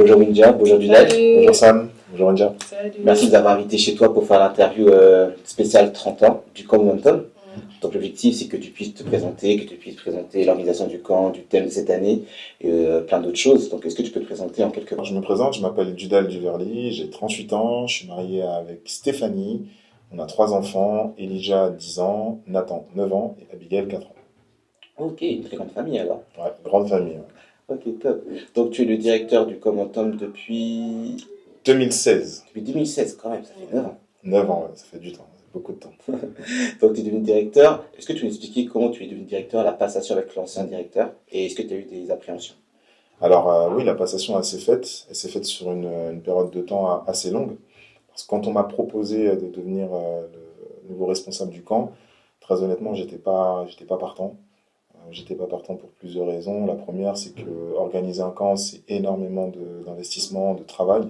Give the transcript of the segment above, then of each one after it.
Bonjour Windia, bonjour Dunel, bonjour Salut. Sam, bonjour Windia. Merci Salut. de nous avoir invités chez toi pour faire l'interview spéciale 30 ans du camp Momentum. Mm. Donc l'objectif c'est que tu puisses te présenter, que tu puisses présenter l'organisation du camp, du thème de cette année et plein d'autres choses. Donc est-ce que tu peux te présenter en quelques mots? Je me présente, je m'appelle Dudal Duverly, j'ai 38 ans, je suis marié avec Stéphanie, on a trois enfants, Elijah 10 ans, Nathan 9 ans et Abigail 4 ans. Ok, une très grande famille alors. Ouais, grande famille. Ouais. Ok, top. Donc tu es le directeur du camp Momentum depuis... 2016, depuis 2016 quand même, ça fait 9 ans. 9 ans, ouais, ça fait du temps, c'est beaucoup de temps. Donc tu es devenu directeur. Est-ce que tu peux nous expliquer comment tu es devenu directeur, la passation avec l'ancien directeur et est-ce que tu as eu des appréhensions? Alors oui, la passation elle s'est faite sur une période de temps assez longue, parce que quand on m'a proposé de devenir le nouveau responsable du camp, très honnêtement, j'étais pas partant. J'étais pas partant pour plusieurs raisons. La première, c'est que organiser un camp, c'est énormément d'investissement, de travail.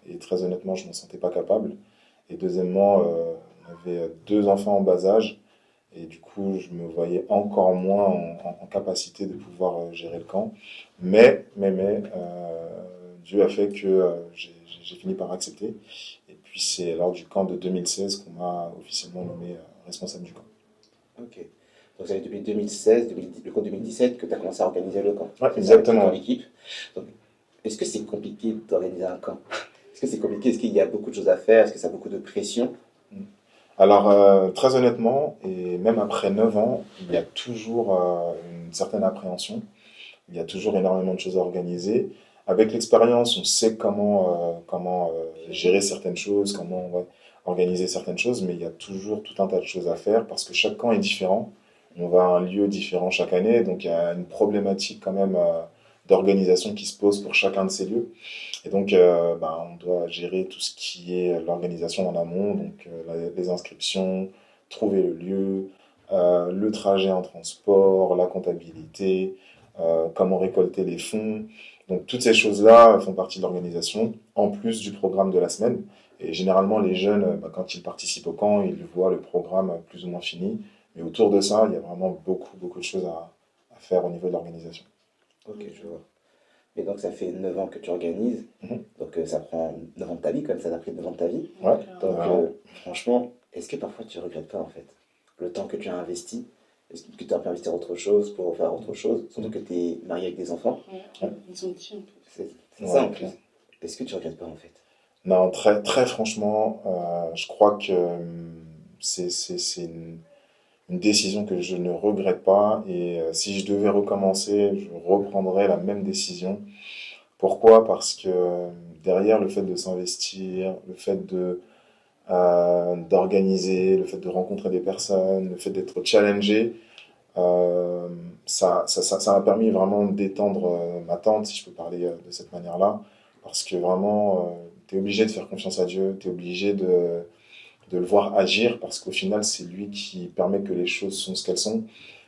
Et très honnêtement, je m'en sentais pas capable. Et deuxièmement, on avait deux enfants en bas âge. Et du coup, je me voyais encore moins en capacité de pouvoir gérer le camp. Dieu a fait que j'ai fini par accepter. Et puis, c'est lors du camp de 2016 qu'on m'a officiellement nommé responsable du camp. Ok. Donc ça fait depuis 2016, le camp 2017 que tu as commencé à organiser le camp. Ouais, C'est ça, avec toute ton exactement. équipe. Donc, est-ce que c'est compliqué d'organiser un camp? Est-ce que c'est compliqué? Est-ce qu'il y a beaucoup de choses à faire? Est-ce que ça a beaucoup de pression? Alors, très honnêtement, et même après 9 ans, il y a toujours une certaine appréhension. Il y a toujours énormément de choses à organiser. Avec l'expérience, on sait comment gérer certaines choses, comment ouais, organiser certaines choses, mais il y a toujours tout un tas de choses à faire parce que chaque camp est différent. On va à un lieu différent chaque année, donc il y a une problématique quand même d'organisation qui se pose pour chacun de ces lieux. Et donc, on doit gérer tout ce qui est l'organisation en amont, donc les inscriptions, trouver le lieu, le trajet en transport, la comptabilité, comment récolter les fonds. Donc, toutes ces choses-là font partie de l'organisation, en plus du programme de la semaine. Et généralement, les jeunes, quand ils participent au camp, ils voient le programme plus ou moins fini. Mais autour de ça, il y a vraiment beaucoup de choses à faire au niveau de l'organisation. Ok, je vois. Et donc ça fait 9 ans que tu organises. Mhm. Donc ça prend 9 ans de ta vie, comme ça a pris 9 ans de ta vie. Ouais, Donc vraiment. franchement, est-ce que parfois tu regrettes pas en fait le temps que tu as investi? Est-ce que tu aurais pu investir autre chose pour faire autre chose? Surtout que tu es marié avec des enfants. Ouais. Ils sont petits en plus. C'est ça Ouais, en plus. clair. Est-ce que tu regrettes pas en fait? Non, très franchement, je crois que c'est une décision que je ne regrette pas. Et si je devais recommencer, je reprendrais la même décision. Pourquoi? Parce que derrière le fait de s'investir, le fait d'organiser, le fait de rencontrer des personnes, le fait d'être challengé, euh, ça m'a permis vraiment d'étendre ma tente, si je peux parler de cette manière-là. Parce que vraiment, tu es obligé de faire confiance à Dieu, tu es obligé de le voir agir, parce qu'au final, c'est lui qui permet que les choses sont ce qu'elles sont.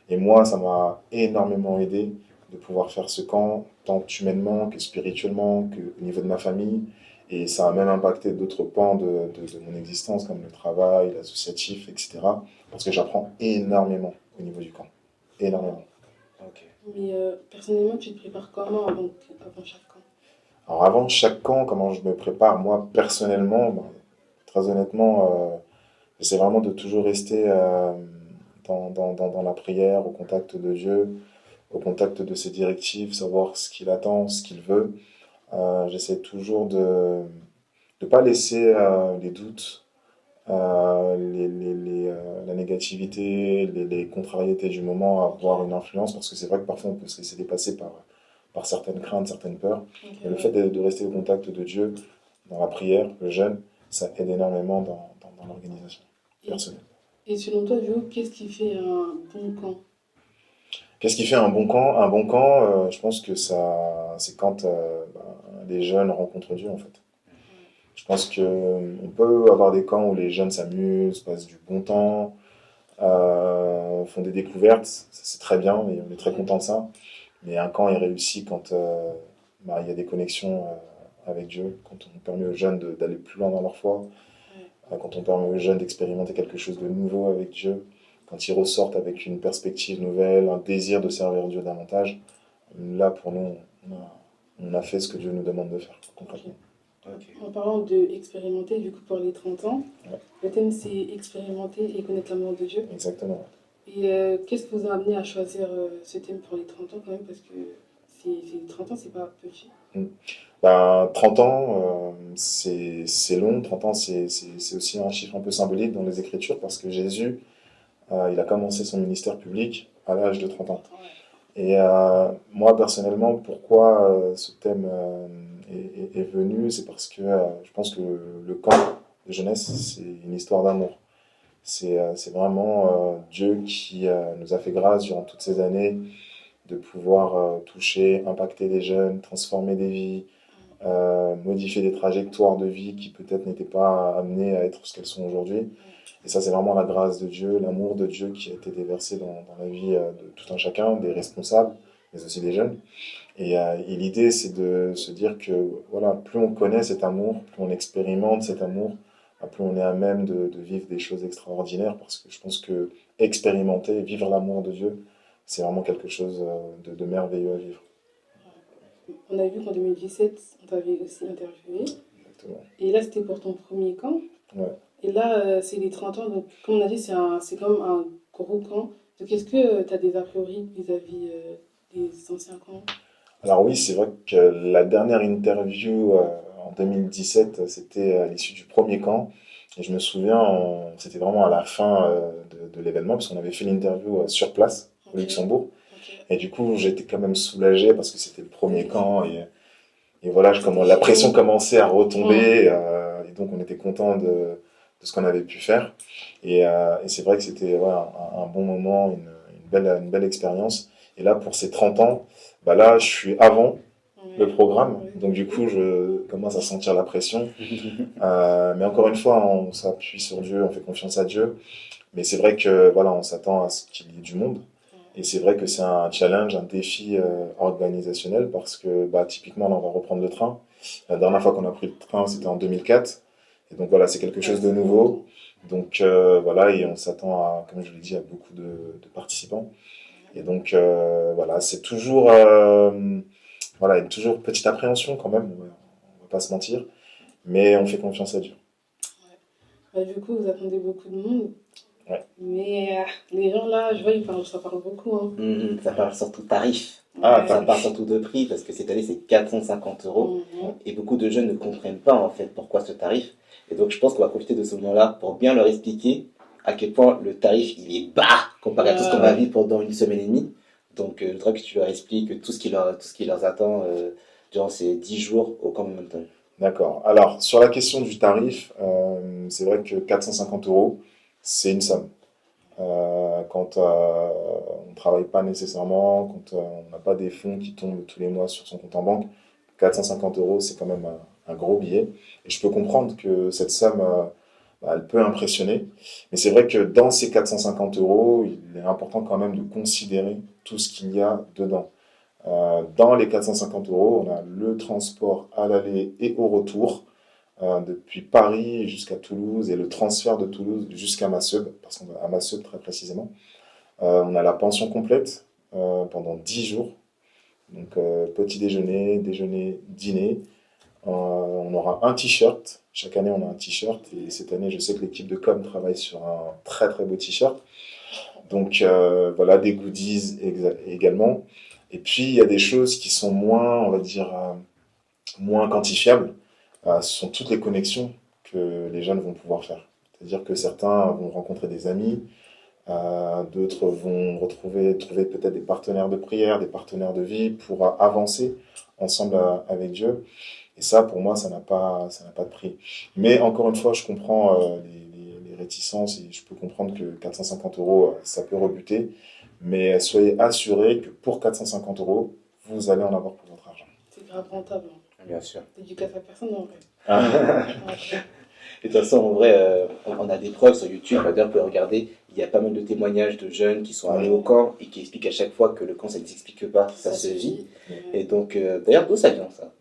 Et moi, ça m'a énormément aidé de pouvoir faire ce camp, tant humainement que spirituellement, que au niveau de ma famille. Et ça a même impacté d'autres pans de mon existence, comme le travail, l'associatif, etc. Parce que j'apprends énormément au niveau du camp. Énormément. Ok. Mais personnellement, tu te prépares comment avant chaque camp? Alors avant chaque camp, comment je me prépare, moi personnellement, très honnêtement, j'essaie vraiment de toujours rester dans la prière, au contact de Dieu, au contact de ses directives, savoir ce qu'il attend, ce qu'il veut. J'essaie toujours de ne pas laisser les doutes, la négativité, les contrariétés du moment avoir une influence, parce que c'est vrai que parfois on peut se laisser dépasser par certaines craintes, certaines peurs. Ok, Mais le fait ouais. de rester au contact de Dieu, dans la prière, le jeûne, ça aide énormément dans l'organisation Et, personnelle. et selon toi, Jo, qu'est-ce qui fait un bon camp? Qu'est-ce qui fait un bon camp? Un bon camp, je pense que c'est quand les jeunes rencontrent Dieu, en fait. Je pense que on peut avoir des camps où les jeunes s'amusent, passent du bon temps, font des découvertes, ça, c'est très bien et on est très Ouais. content de ça. Mais un camp est réussi quand il y a des connexions avec Dieu, quand on permet aux jeunes d'aller plus loin dans leur foi, Ouais. quand on permet aux jeunes d'expérimenter quelque chose de nouveau avec Dieu, quand ils ressortent avec une perspective nouvelle, un désir de servir Dieu davantage. Là, pour nous, on a fait ce que Dieu nous demande de faire, concrètement. Ok. En parlant d'expérimenter, du coup, pour les 30 ans, Ouais. le thème c'est expérimenter et connaître l'amour de Dieu. Exactement. Et qu'est-ce qui vous a amené à choisir ce thème pour les 30 ans quand même? Parce que 30 ans, c'est pas petit. Ben, 30 ans, c'est long. 30 ans, c'est aussi un chiffre un peu symbolique dans les Écritures parce que Jésus, il a commencé son ministère public à l'âge de 30 ans. 30 ans, ouais. Et moi, personnellement, pourquoi ce thème est venu, c'est parce que je pense que le camp de jeunesse, c'est une histoire d'amour. C'est vraiment Dieu qui nous a fait grâce durant toutes ces années de pouvoir toucher, impacter les jeunes, transformer des vies, modifier des trajectoires de vie qui peut-être n'étaient pas amenées à être ce qu'elles sont aujourd'hui. Et ça, c'est vraiment la grâce de Dieu, l'amour de Dieu qui a été déversé dans la vie de tout un chacun, des responsables, mais aussi des jeunes. Et l'idée, c'est de se dire que voilà, plus on connaît cet amour, plus on expérimente cet amour, plus on est à même de vivre des choses extraordinaires, parce que je pense que expérimenter, vivre l'amour de Dieu, c'est vraiment quelque chose de merveilleux à vivre. On a vu qu'en 2017, on t'avait aussi interviewé. Exactement. Et là, c'était pour ton premier camp. Ouais. Et là, c'est les 30 ans. Donc, comme on a dit, c'est comme un gros camp. Donc, est-ce que tu as des a priori vis-à-vis des anciens camps? Alors oui, c'est vrai que la dernière interview en 2017, c'était à l'issue du premier camp. Et je me souviens, c'était vraiment à la fin de l'événement, parce qu'on avait fait l'interview sur place, au Ok. Luxembourg. Ok. Et du coup, j'étais quand même soulagé parce que c'était le premier camp. Et voilà, la pression commençait à retomber. Et donc, on était content de ce qu'on avait pu faire. Et c'est vrai que c'était un bon moment, une belle expérience. Et là, pour ces 30 ans, bah là, je suis avant le programme. Ouais. Donc, du coup, je commence à sentir la pression. Mais encore une fois, on s'appuie sur Dieu, on fait confiance à Dieu. Mais c'est vrai que voilà, on s'attend à ce qu'il y ait du monde. Et c'est vrai que c'est un challenge, un défi organisationnel parce que bah, typiquement, là, on va reprendre le train. La dernière fois qu'on a pris le train, c'était en 2004. Et donc voilà, c'est quelque chose de nouveau. Donc voilà, et on s'attend à, comme je l'ai dit, à beaucoup de participants. Et donc voilà, c'est toujours, voilà, il y a toujours petite appréhension quand même, on va pas se mentir. Mais on fait confiance à Dieu. Bah, du coup, vous attendez beaucoup de monde. Ouais. Mais les gens là, je vois, ça parle beaucoup. Hein. Ça parle surtout tarif. Ah, Ça tarif. parle surtout de prix parce que cette année c'est 450 euros. Et beaucoup de jeunes ne comprennent pas en fait pourquoi ce tarif. Et donc je pense qu'on va profiter de ce moment-là pour bien leur expliquer à quel point le tarif il est bas comparé à tout ce qu'on va vivre pendant une semaine et demie. Donc je voudrais que tu leur expliques tout ce qui leur attend durant ces 10 jours au camp Momentum. D'accord. Alors, sur la question du tarif, c'est vrai que 450 euros, c'est une somme. Quand on ne travaille pas nécessairement, quand on n'a pas des fonds qui tombent tous les mois sur son compte en banque, 450 euros, c'est quand même un gros billet. Et je peux comprendre que cette somme, elle peut impressionner. Mais c'est vrai que dans ces 450 euros, il est important quand même de considérer tout ce qu'il y a dedans. Dans les 450 euros, on a le transport à l'aller et au retour, depuis Paris jusqu'à Toulouse et le transfert de Toulouse jusqu'à Masseube, parce qu'on va à Masseube très précisément. On a la pension complète pendant 10 jours. Donc petit déjeuner, déjeuner, dîner. On aura un t-shirt. Chaque année, on a un t-shirt. Et cette année, je sais que l'équipe de com travaille sur un très très beau t-shirt. Donc voilà, des goodies également. Et puis, il y a des choses qui sont moins, on va dire, moins quantifiables. Ce sont toutes les connexions que les jeunes vont pouvoir faire. C'est-à-dire que certains vont rencontrer des amis, d'autres vont trouver peut-être des partenaires de prière, des partenaires de vie pour avancer ensemble avec Dieu. Et ça, pour moi, ça n'a pas de prix. Mais encore une fois, je comprends les réticences et je peux comprendre que 450 euros, ça peut rebuter. Mais soyez assurés que pour 450 euros, vous allez en avoir pour votre argent. C'est grave rentable. Bien sûr. T'éduques à personne en vrai. Et de toute façon, en vrai, on a des preuves sur YouTube. D'ailleurs, vous pouvez regarder. Il y a pas mal de témoignages de jeunes qui sont allés au camp et qui expliquent à chaque fois que le camp, ça ne s'explique pas, ça se vit. Et donc, d'ailleurs, d'où ça vient ça?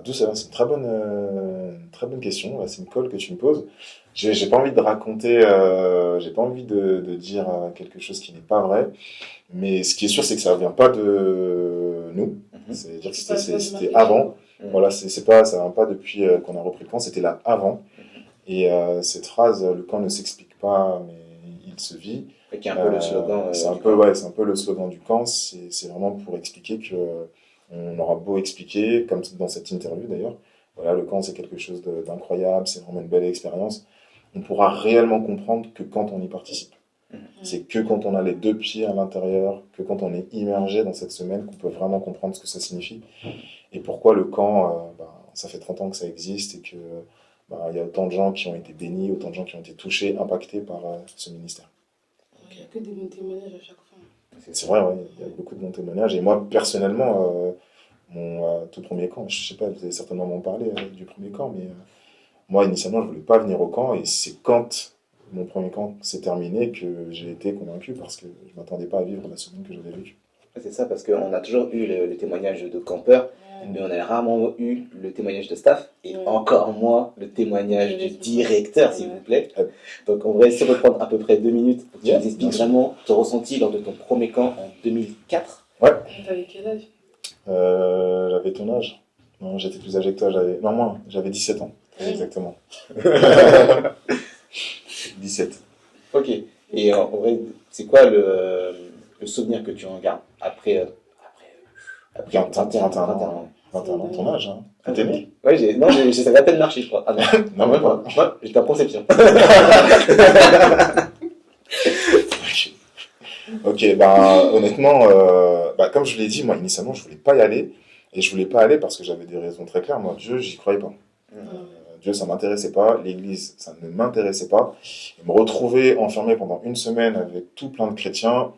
D'où ça vient? C'est une très bonne question. Là, c'est une colle que tu me poses. J'ai pas envie de raconter, j'ai pas envie de dire quelque chose qui n'est pas vrai. Mais ce qui est sûr, c'est que ça vient pas de nous. C'est-à-dire que c'était avant. Voilà, c'est pas, ça vient pas depuis qu'on a repris le camp. C'était là avant. Et cette phrase, le camp ne s'explique pas, mais il se vit. Qui est un peu le slogan. C'est un peu, ouais, c'est un peu le slogan du camp. C'est vraiment pour expliquer que on aura beau expliquer, comme dans cette interview d'ailleurs. Voilà, le camp c'est quelque chose d'incroyable, c'est vraiment une belle expérience. On pourra réellement comprendre que quand on y participe. C'est que quand on a les deux pieds à l'intérieur, que quand on est immergé dans cette semaine, qu'on peut vraiment comprendre ce que ça signifie. Et pourquoi le camp, ça fait 30 ans que ça existe et que il y a autant de gens qui ont été bénis, autant de gens qui ont été touchés, impactés par ce ministère. Il n'y a que des bons témoignages à chaque fois. C'est vrai, ouais, il y a beaucoup de bons témoignages. Et moi, personnellement, mon tout premier camp, je sais pas, vous allez certainement m'en parler du premier camp, mais moi, initialement, je voulais pas venir au camp. Et c'est quand mon premier camp s'est terminé que j'ai été convaincu parce que je m'attendais pas à vivre la semaine que j'avais vécue. C'est ça, parce qu'on a toujours eu le témoignage de campeurs, mais on a rarement eu le témoignage de staff, et encore moins le témoignage du directeur, s'il vous plaît. Donc on va essayer de reprendre à peu près 2 minutes pour que tu nous expliques vraiment ton ressenti lors de ton premier camp en 2004. Ouais. T'avais quel âge? J'avais ton âge. Non, j'étais plus âgé que toi, non, moins, j'avais 17 ans, exactement. 17. Ok, et en vrai, c'est quoi le souvenir que tu en gardes après 21 ans, ton âge, hein. Ah, t'es né? Ouais, non, je savais à peine marcher, je crois. Ah non, non, même pas. Moi, j'étais en conception. Ok, honnêtement, comme je l'ai dit, moi, initialement, je voulais pas y aller. Et je voulais pas aller parce que j'avais des raisons très claires. Moi, Dieu, j'y croyais pas. Dieu, ça m'intéressait pas. L'église, ça ne m'intéressait pas. Et me retrouver enfermé pendant une semaine avec tout plein de chrétiens.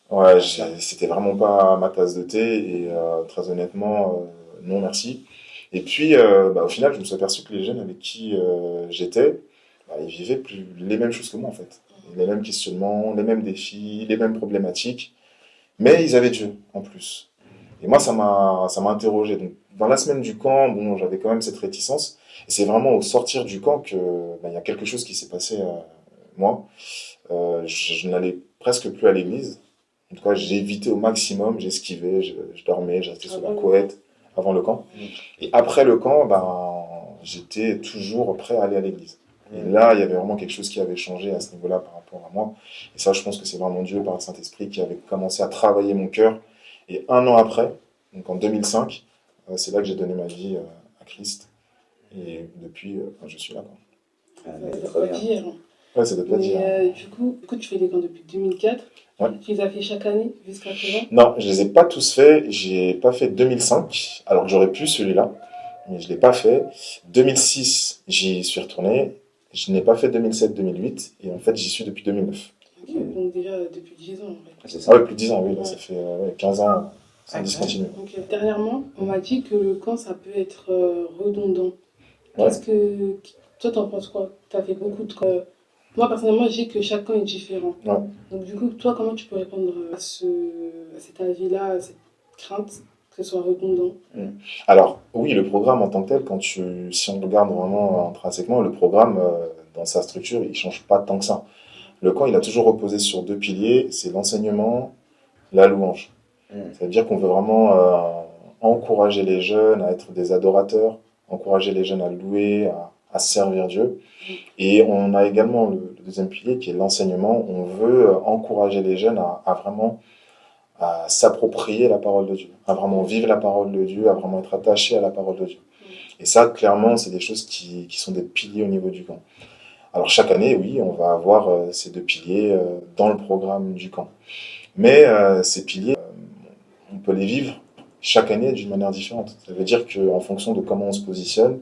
Ouais, c'était vraiment pas ma tasse de thé. Et très honnêtement, non, merci. Et puis, au final, je me suis aperçu que les jeunes avec qui j'étais, ils vivaient plus les mêmes choses que moi, en fait. Les mêmes questionnements, les mêmes défis, les mêmes problématiques. Mais ils avaient Dieu, en plus. Et moi, ça m'a interrogé. Donc, dans la semaine du camp, bon, j'avais quand même cette réticence. Et c'est vraiment au sortir du camp que, y a quelque chose qui s'est passé, moi. Je n'allais presque plus à l'église. En tout cas, j'évitais au maximum, j'esquivais, je dormais, je restais sous la couette avant le camp. Et après le camp, j'étais toujours prêt à aller à l'église. Et là, il y avait vraiment quelque chose qui avait changé à ce niveau-là par rapport à moi. Et ça, je pense que c'est vraiment Dieu, par le Saint-Esprit, qui avait commencé à travailler mon cœur. Et 1 an après, donc en 2005, c'est là que j'ai donné ma vie à Christ. Et depuis, je suis là. Ça doit pas dire. Ouais, ça doit pas dire. Du coup, tu fais les camps depuis 2004. Ouais. Tu les as fait chaque année jusqu'à présent? Non, je les ai pas tous faits. J'ai pas fait 2005, alors que j'aurais pu celui-là, mais je l'ai pas fait. 2006, j'y suis retourné. Je n'ai pas fait 2007-2008, et en fait, j'y suis depuis 2009. Ok, donc déjà depuis 10 ans en fait. C'est ça. Ah ouais, plus de 10 ans, oui. Là, ça fait 15 ans sans discontinuer. Ok. Dernièrement, on m'a dit que le camp, ça peut être redondant. Ouais. Qu'est-ce que... Toi, t'en penses quoi? T'as fait beaucoup de camps. Moi, personnellement, je dis que chaque camp est différent. Ouais. Donc du coup, toi, comment tu peux répondre à cet avis-là, à cette crainte que ce soit redondant? Alors, oui, le programme en tant que tel, si on regarde vraiment intrinsèquement, le programme, dans sa structure, il change pas tant que ça. Le camp, il a toujours reposé sur 2 piliers, c'est l'enseignement, la louange. Ça veut dire qu'on veut vraiment encourager les jeunes à être des adorateurs, encourager les jeunes à louer, à servir Dieu. Et on a également le deuxième pilier qui est l'enseignement. On veut encourager les jeunes à vraiment à s'approprier la parole de Dieu, à vraiment vivre la parole de Dieu, à vraiment être attaché à la parole de Dieu. Et ça, clairement, c'est des choses qui sont des piliers au niveau du camp. Alors chaque année, oui, on va avoir ces 2 piliers dans le programme du camp. Mais ces piliers, on peut les vivre chaque année d'une manière différente. Ça veut dire qu'en fonction de comment on se positionne,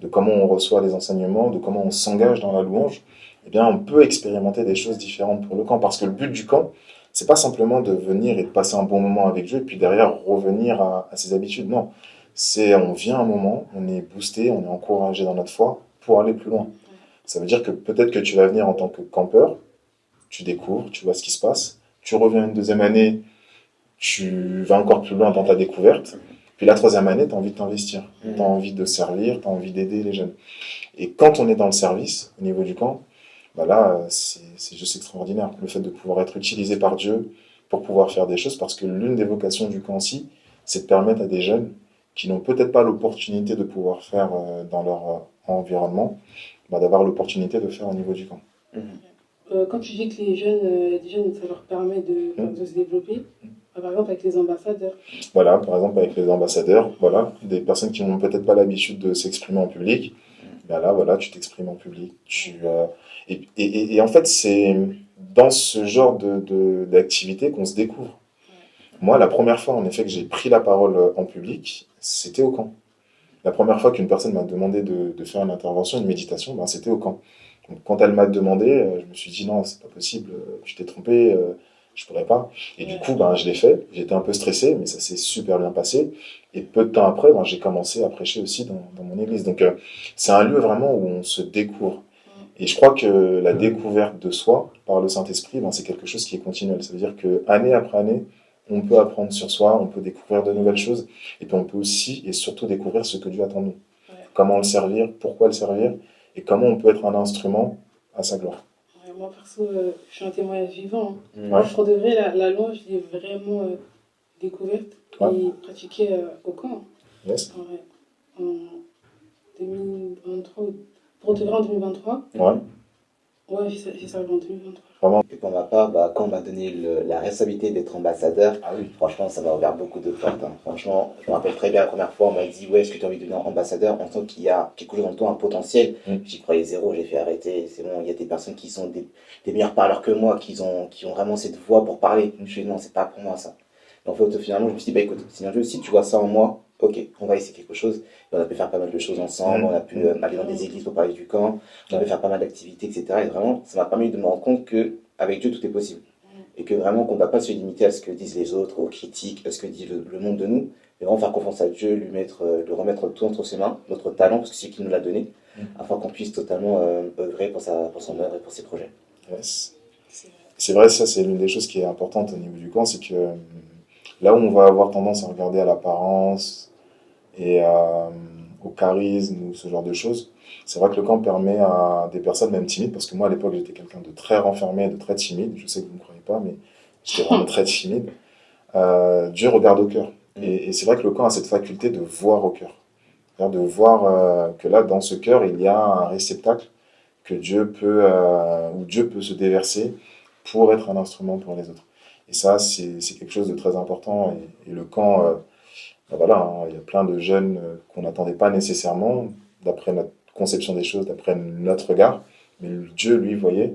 de comment on reçoit les enseignements, de comment on s'engage dans la louange, eh bien, on peut expérimenter des choses différentes pour le camp. Parce que le but du camp, c'est pas simplement de venir et de passer un bon moment avec Dieu, et puis derrière revenir à ses habitudes. Non, on vient un moment, on est boosté, on est encouragé dans notre foi pour aller plus loin. Ça veut dire que peut-être que tu vas venir en tant que campeur, tu découvres, tu vois ce qui se passe, tu reviens une deuxième année, tu vas encore plus loin dans ta découverte, Puis la troisième année, tu as envie de t'investir, tu as envie de servir, tu as envie d'aider les jeunes. Et quand on est dans le service, au niveau du camp, bah là, c'est juste extraordinaire. Le fait de pouvoir être utilisé par Dieu pour pouvoir faire des choses, parce que l'une des vocations du camp aussi, c'est de permettre à des jeunes qui n'ont peut-être pas l'opportunité de pouvoir faire dans leur environnement, bah, d'avoir l'opportunité de faire au niveau du camp. Quand tu dis que les jeunes, ça leur permet de se développer, par exemple avec les ambassadeurs. Voilà, par exemple avec les ambassadeurs, voilà, des personnes qui n'ont peut-être pas l'habitude de s'exprimer en public, ben là, voilà, tu t'exprimes en public. Et en fait, c'est dans ce genre d'activité qu'on se découvre. Moi, la première fois, en effet, que j'ai pris la parole en public, c'était au camp. La première fois qu'une personne m'a demandé de faire une intervention, une méditation, ben, c'était au camp. Donc, quand elle m'a demandé, je me suis dit non, c'est pas possible, tu t'es trompé, je pourrais pas. Et du coup, ben, je l'ai fait. J'étais un peu stressé, mais ça s'est super bien passé. Et peu de temps après, ben, j'ai commencé à prêcher aussi dans mon église. Donc, c'est un lieu vraiment où on se découvre. Et je crois que la découverte de soi par le Saint-Esprit, ben, c'est quelque chose qui est continuel. Ça veut dire que année après année, on peut apprendre sur soi, on peut découvrir de nouvelles choses, et puis on peut aussi et surtout découvrir ce que Dieu attend de nous. Comment le servir, pourquoi le servir, et comment on peut être un instrument à sa gloire. Moi, perso, je suis un témoignage vivant. Moi, pour de vrai, la loi, je l'ai vraiment découverte et pratiquée au camp. Yes. En 2023, pour de vrai en 2023. Ouais, j'ai servi en 2023. Vraiment. Et pour ma part, bah, quand on m'a donné la responsabilité d'être ambassadeur, franchement, ça m'a ouvert beaucoup de portes. Hein. Franchement, je me rappelle très bien la première fois, on m'a dit ouais, est-ce que tu as envie de devenir ambassadeur? On sent qu'il y a quelque chose en toi, un potentiel. J'y croyais zéro, j'ai fait arrêter. C'est bon, il y a des personnes qui sont des meilleurs parleurs que moi, qui ont vraiment cette voix pour parler. Je me suis dit non, c'est pas pour moi ça. Et en fait, finalement, je me suis dit bah écoute, Seigneur Dieu, si tu vois ça en moi, ok, on va essayer quelque chose. Et on a pu faire pas mal de choses ensemble, on a pu aller dans des églises pour parler du camp, on a pu faire pas mal d'activités, etc. Et vraiment, ça m'a permis de me rendre compte que avec Dieu, tout est possible. Et que vraiment, qu'on ne va pas se limiter à ce que disent les autres, aux critiques, à ce que dit le monde de nous, mais vraiment faire confiance à Dieu, lui remettre tout entre ses mains, notre talent, parce que c'est lui qui nous l'a donné, afin qu'on puisse totalement œuvrer pour son œuvre et pour ses projets. Yes. C'est vrai, ça, c'est l'une des choses qui est importante au niveau du camp, c'est que là où on va avoir tendance à regarder à l'apparence et au charisme ou ce genre de choses, c'est vrai que le camp permet à des personnes même timides, parce que moi à l'époque j'étais quelqu'un de très renfermé, de très timide, je sais que vous ne croyez pas, mais j'étais vraiment très timide. Dieu regarde au cœur. Et c'est vrai que le camp a cette faculté de voir au cœur. C'est-à-dire de voir que là, dans ce cœur, il y a un réceptacle que où Dieu peut se déverser pour être un instrument pour les autres. Et ça, c'est quelque chose de très important. Et le camp, ben voilà, hein, il y a plein de jeunes qu'on n'attendait pas nécessairement, d'après notre conception des choses, d'après notre regard. Mais Dieu, lui, voyait.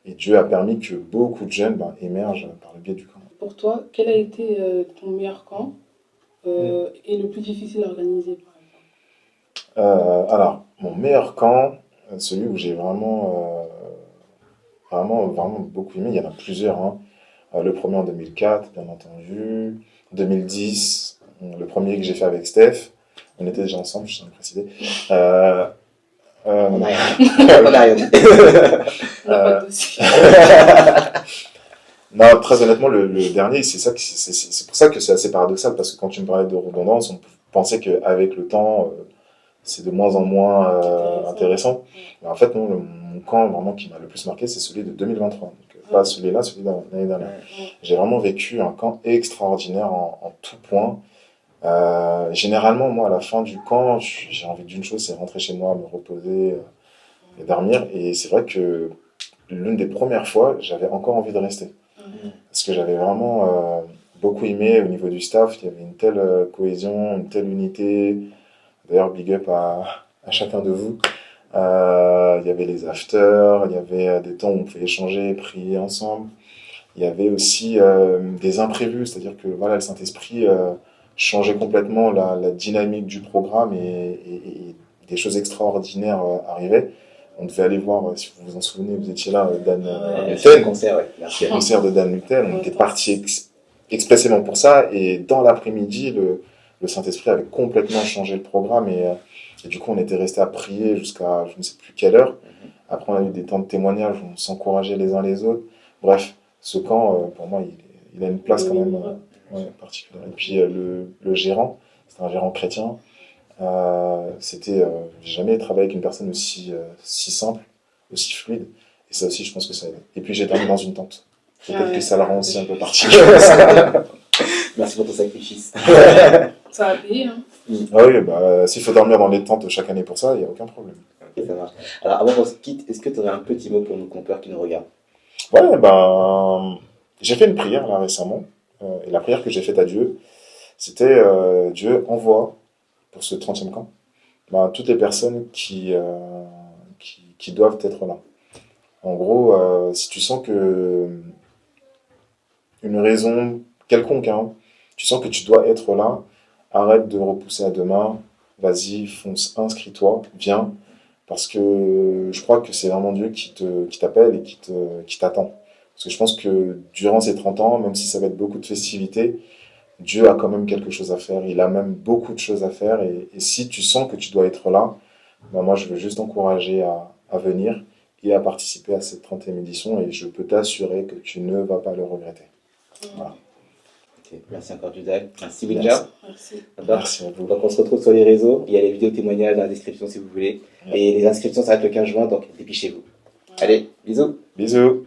Et Dieu a permis que beaucoup de jeunes émergent par le biais du camp. Pour toi, quel a été ton meilleur camp et le plus difficile à organiser, par exemple? Alors, mon meilleur camp, celui où j'ai vraiment beaucoup aimé, il y en a plusieurs. Hein. Le premier en 2004, bien entendu. 2010, le premier que j'ai fait avec Steph. On était déjà ensemble, je tiens à le préciser. On n'a rien. On n'a rien dit. On n'a pas de dossier. Non, très honnêtement, le dernier, c'est pour ça que c'est assez paradoxal, parce que quand tu me parlais de redondance, on pensait qu'avec le temps, c'est de moins en moins intéressant. Mais en fait, non, mon camp vraiment qui m'a le plus marqué, c'est celui de 2023. Donc, pas celui-là, celui de l'année dernière. J'ai vraiment vécu un camp extraordinaire en tout point. Généralement, moi, à la fin du camp, j'ai envie d'une chose, c'est rentrer chez moi, me reposer et dormir. Et c'est vrai que l'une des premières fois, j'avais encore envie de rester. Parce que j'avais vraiment beaucoup aimé au niveau du staff. Il y avait une telle cohésion, une telle unité. D'ailleurs, big up à chacun de vous. Il y avait les afters, il y avait des temps où on pouvait échanger, prier ensemble. Il y avait aussi des imprévus, c'est-à-dire que voilà, le Saint-Esprit changeait complètement la dynamique du programme et des choses extraordinaires arrivaient. On devait aller voir, si vous vous en souvenez, vous étiez là, Dan Lutel. Le concert de Dan Lutel. On était parti expressément pour ça. Et dans l'après-midi, le Saint-Esprit avait complètement changé le programme. Et du coup, on était resté à prier jusqu'à je ne sais plus quelle heure. Après, on a eu des temps de témoignage où on s'encourageait les uns les autres. Bref, ce camp, pour moi, il a une place quand même particulière. Et puis, le gérant, C'était un gérant chrétien. J'ai jamais travaillé avec une personne si simple, aussi fluide. Et ça aussi, je pense que ça aide. Et puis j'ai dormi dans une tente. Peut-être que ça la rend aussi un peu particulière. Merci pour ton sacrifice. Ça a payé, hein. Ah oui, bah, s'il faut dormir dans les tentes chaque année pour ça, il n'y a aucun problème. Ok, ça marche. Alors, avant qu'on se quitte, est-ce que tu aurais un petit mot pour nos compères qui nous regardent? Ouais, ben, j'ai fait une prière là récemment. Et la prière que j'ai faite à Dieu, c'était Dieu envoie pour ce 30e camp ben, toutes les personnes qui doivent être là. En gros, si tu sens que une raison quelconque, hein, tu sens que tu dois être là, arrête de repousser à demain, vas-y, fonce, inscris-toi, viens, parce que je crois que c'est vraiment Dieu qui t'appelle et qui t'attend. Parce que je pense que durant ces 30 ans, même si ça va être beaucoup de festivités, Dieu a quand même quelque chose à faire, il a même beaucoup de choses à faire, et si tu sens que tu dois être là, ben moi je veux juste t'encourager à venir et à participer à cette 30e édition, et je peux t'assurer que tu ne vas pas le regretter. Voilà. Ok, merci encore, Judal. Merci, Merci. Wilja. Merci. D'accord. Merci à vous. Donc, on se retrouve sur les réseaux. Il y a les vidéos témoignages dans la description si vous voulez. Ouais. Et les inscriptions s'arrêtent le 15 juin, donc dépêchez-vous. Allez, bisous. Bisous.